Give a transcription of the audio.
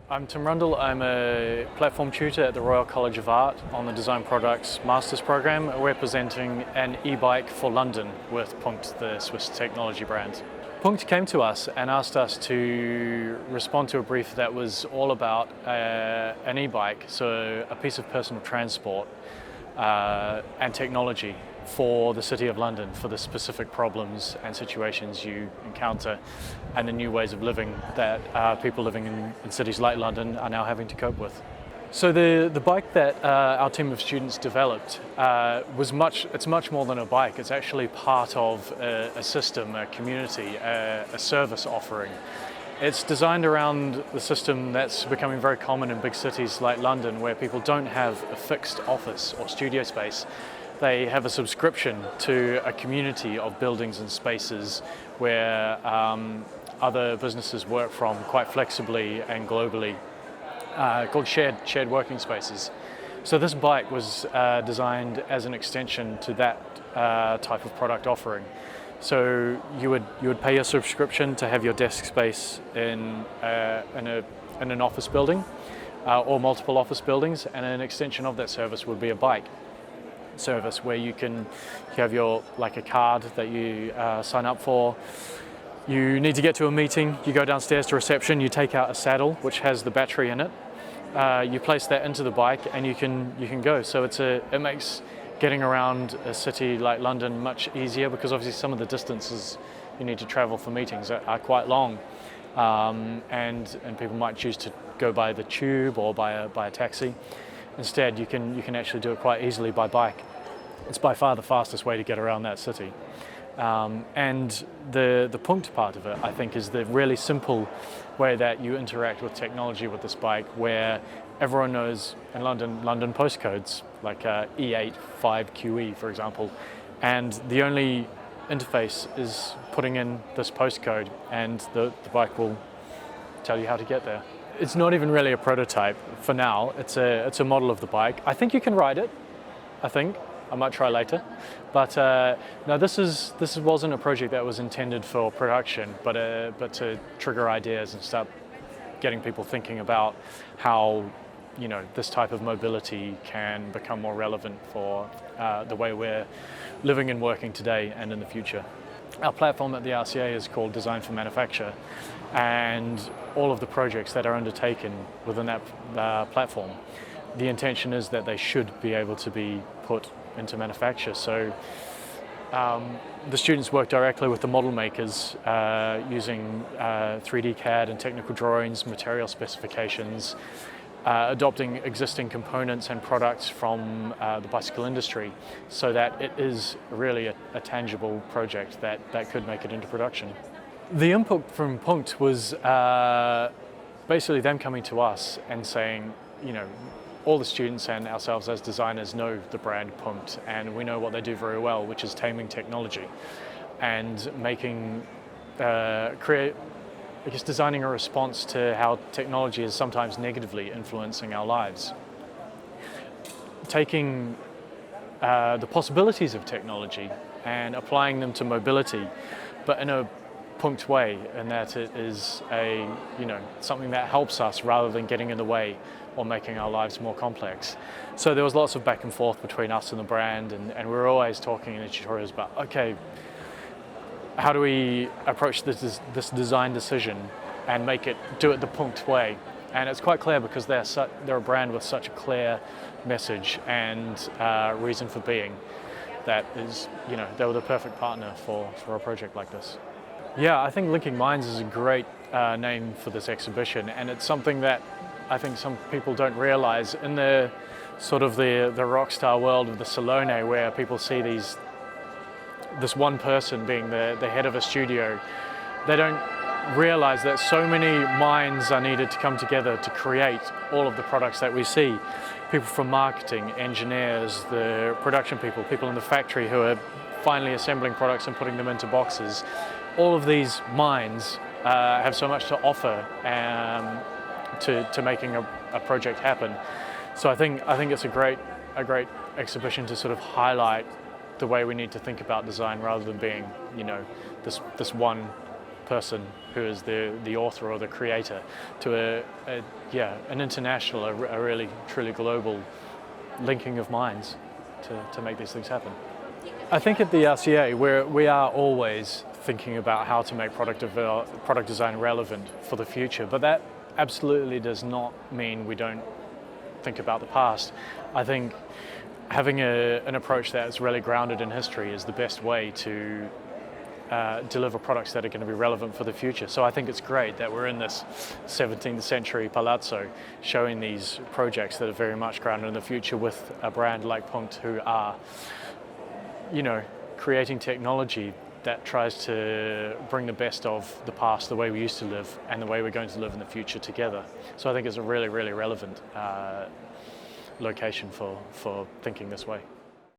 I'm Tim Rundle. I'm a platform tutor at the Royal College of Art on the Design Products Masters Program. We're presenting an e-bike for London with PUNKT, the Swiss technology brand. PUNKT came to us and asked us to respond to a brief that was all about an e-bike, so a piece of personal transport and technology for the City of London, for the specific problems and situations you encounter and the new ways of living that people living in cities like London are now having to cope with. So the bike that our team of students developed it's much more than a bike. It's actually part of a system, a community, a service offering. It's designed around the system that's becoming very common in big cities like London, where people don't have a fixed office or studio space. They have a subscription to a community of buildings and spaces where other businesses work from quite flexibly and globally, called shared working spaces. So this bike was designed as an extension to that type of product offering. So you would pay a subscription to have your desk space in an office building or multiple office buildings, and an extension of that service would be a bike service where you have your a card that you sign up for. You need to get to a meeting, you go downstairs to reception, you take out a saddle which has the battery in it, you place that into the bike and you can go. So it makes getting around a city like London much easier, because obviously some of the distances you need to travel for meetings are quite long, and people might choose to go by the tube or by a taxi. Instead, you can actually do it quite easily by bike. It's by far the fastest way to get around that city. And the PUNKT part of it, I think, is the really simple way that you interact with technology with this bike, where everyone knows in London postcodes, like E8 5QE, for example, and the only interface is putting in this postcode, and the bike will tell you how to get there. It's not even really a prototype for now. It's a model of the bike. I think you can ride it. I might try later. But no, this wasn't a project that was intended for production, but to trigger ideas and start getting people thinking about how this type of mobility can become more relevant for the way we're living and working today and in the future. Our platform at the RCA is called Design for Manufacture, and all of the projects that are undertaken within that platform, the intention is that they should be able to be put into manufacture. So the students work directly with the model makers using 3D CAD and technical drawings, material specifications, adopting existing components and products from the bicycle industry, so that it is really a tangible project that could make it into production. The input from PUNKT was basically them coming to us and saying, all the students and ourselves as designers know the brand PUNKT, and we know what they do very well, which is taming technology and designing a response to how technology is sometimes negatively influencing our lives. Taking the possibilities of technology and applying them to mobility, but in a PUNKT way, and that it is something that helps us rather than getting in the way or making our lives more complex. So there was lots of back and forth between us and the brand, and we were always talking in the tutorials about, okay, how do we approach this design decision and do it the PUNKT way? And it's quite clear, because they're a brand with such a clear message and reason for being, that is, they were the perfect partner for a project like this. Yeah, I think Linking Minds is a great name for this exhibition, and it's something that I think some people don't realize. In the sort of the rock star world of the Salone, where people see this one person being the head of a studio, they don't realize that so many minds are needed to come together to create all of the products that we see. People from marketing, engineers, the production people in the factory who are finally assembling products and putting them into boxes. All of these minds have so much to offer to making a project happen. So I think it's a great exhibition to sort of highlight the way we need to think about design, rather than being this one person who is the author or the creator to an international, a really truly global linking of minds to make these things happen. I think at the RCA we are always thinking about how to make product design relevant for the future, but that absolutely does not mean we don't think about the past. I think having an approach that's really grounded in history is the best way to deliver products that are going to be relevant for the future. So I think it's great that we're in this 17th century palazzo showing these projects that are very much grounded in the future with a brand like PUNKT, who are, creating technology that tries to bring the best of the past, the way we used to live, and the way we're going to live in the future together. So I think it's a really, really relevant location for thinking this way.